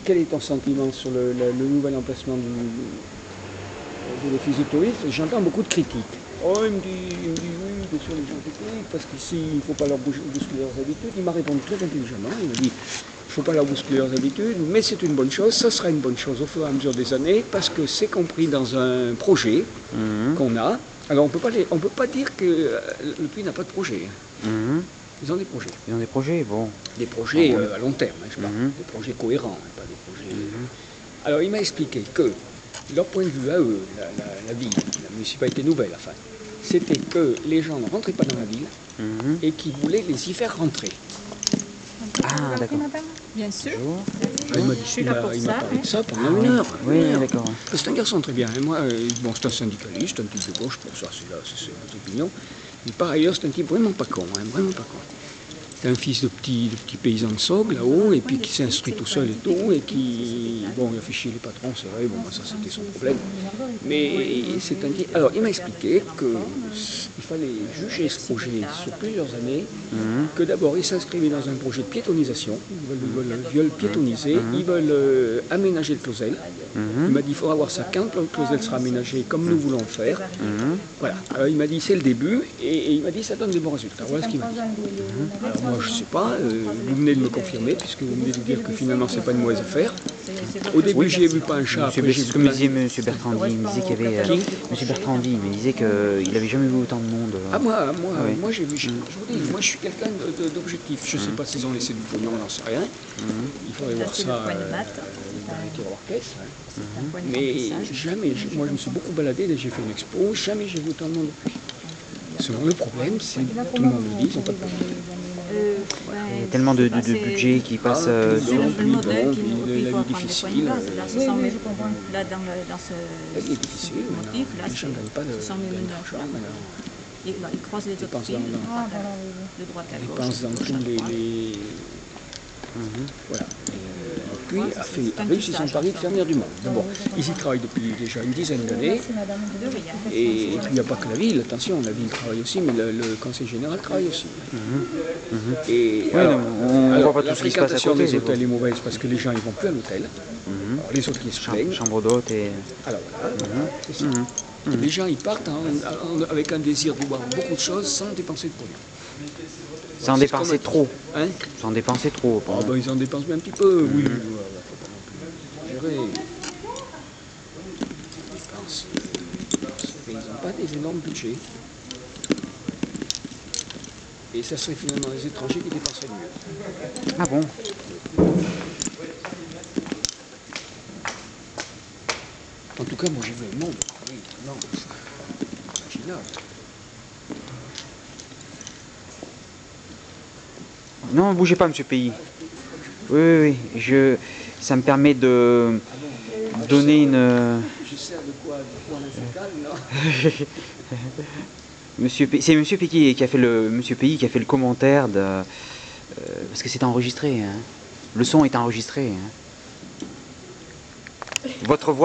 quel est ton sentiment sur le nouvel emplacement de l'office de tourisme? J'entends beaucoup de critiques. Oh, il me dit oui, bien sûr, les gens critiquent, parce qu'ici, il ne faut pas leur bousculer leurs habitudes. Il m'a répondu très intelligemment. Il m'a dit, il ne faut pas leur bousculer leurs habitudes, mais c'est une bonne chose. Ça sera une bonne chose au fur et à mesure des années, parce que c'est compris dans un projet qu'on a. Alors, on peut pas dire que le Puy n'a pas de projet. Ils ont des projets. Ils ont des projets, bon. Des projets à long terme, hein, je parle. Des projets cohérents, hein, pas des projets... Alors, il m'a expliqué que, leur point de vue à eux, la ville, la municipalité nouvelle, enfin, c'était que les gens ne rentraient pas dans la ville et qu'ils voulaient les y faire rentrer. Ah, d'accord. Bien sûr. Il m'a dit, Je suis là pour il m'a ça. parlé de ça pendant une heure. Oui, d'accord. C'est un garçon très bien. Et moi, bon, c'est un syndicaliste, un type de gauche, pour ça, c'est notre opinion. Mais par ailleurs, c'est un type vraiment pas con, hein, vraiment pas con. C'est un fils de petit paysan de Sogue, là-haut, et puis qui s'est instruit tout seul et tout, et qui, bon, il a fait chier les patrons, c'est vrai, bon, ça c'était son problème. Mais c'est un type... Alors, il m'a expliqué qu'il fallait juger ce projet sur plusieurs années, que d'abord, ils s'inscrivaient dans un projet de piétonisation, ils veulent piétoniser, ils veulent aménager le Clausel. Il m'a dit, il faudra voir ça quand le Clausel sera aménagé, comme nous voulons le faire. Voilà, alors il m'a dit, c'est le début, et il m'a dit, ça donne des bons résultats. Voilà ce qu'il m'a dit. Alors moi, je ne sais pas, vous venez de me confirmer, puisque vous venez de dire que finalement, c'est pas une mauvaise affaire. Au début, j'ai vu pas un chat, après j'ai C'est vu ce que me disait M. Bertrandi. Il me disait qu'il y avait... Qui M. Bertrandi, il me disait qu'il n'avait jamais vu autant de monde. Ah, moi j'ai vu, je vous dis, moi je suis quelqu'un d'objectif. Je ne sais pas s'ils ont laissé du pognon, on n'en sait rien. Il faudrait voir ça dans les tiroirs caisses. Mais jamais, moi je me suis beaucoup baladé, j'ai fait une expo, jamais j'ai vu autant de monde. Selon le problème, c'est tout le monde le dit, ils n'ont pas de pognon. Il y a tellement de budget qui passe C'est le modèle bon, qui nous la vie faut difficile. Là, dans ce La vie est difficile, motif, là, les gens ne gagnent pas ce sont mes d'argent. Ils croisent les autres films de droite à Ils gauche. pensent dans tous les... Voilà. Puis a réussi son pari de faire venir du monde. Bon, ils y travaillent depuis déjà une dizaine d'années. Et puis il n'y a pas que la ville, attention, la ville travaille aussi, mais le conseil général travaille aussi. Et Oui, on voit pas tout la ce qui se passe à fréquentation côté. des hôtels est mauvaise parce que les gens ne vont plus à l'hôtel. Alors, les autres qui se plaignent. Chambre d'hôte et... Alors voilà, c'est ça. Les gens ils partent avec un désir de voir beaucoup de choses sans dépenser de pognon. Sans dépenser trop. Hein? Sans dépenser trop. Ah ben ils en dépensent bien un petit peu, oui. Gérer. Mais ils n'ont pas des énormes budgets. Et ça serait finalement les étrangers qui dépenseraient le mieux. Ah bon? En tout cas, moi j'ai vu le monde. Oui, non, c'est imaginable. Non, bougez pas, monsieur Pays. Oui, ça me permet de donner une... Je sers de quoi non? C'est monsieur Pays qui a fait le commentaire de... parce que c'est enregistré, hein. Le son est enregistré, hein. Votre voix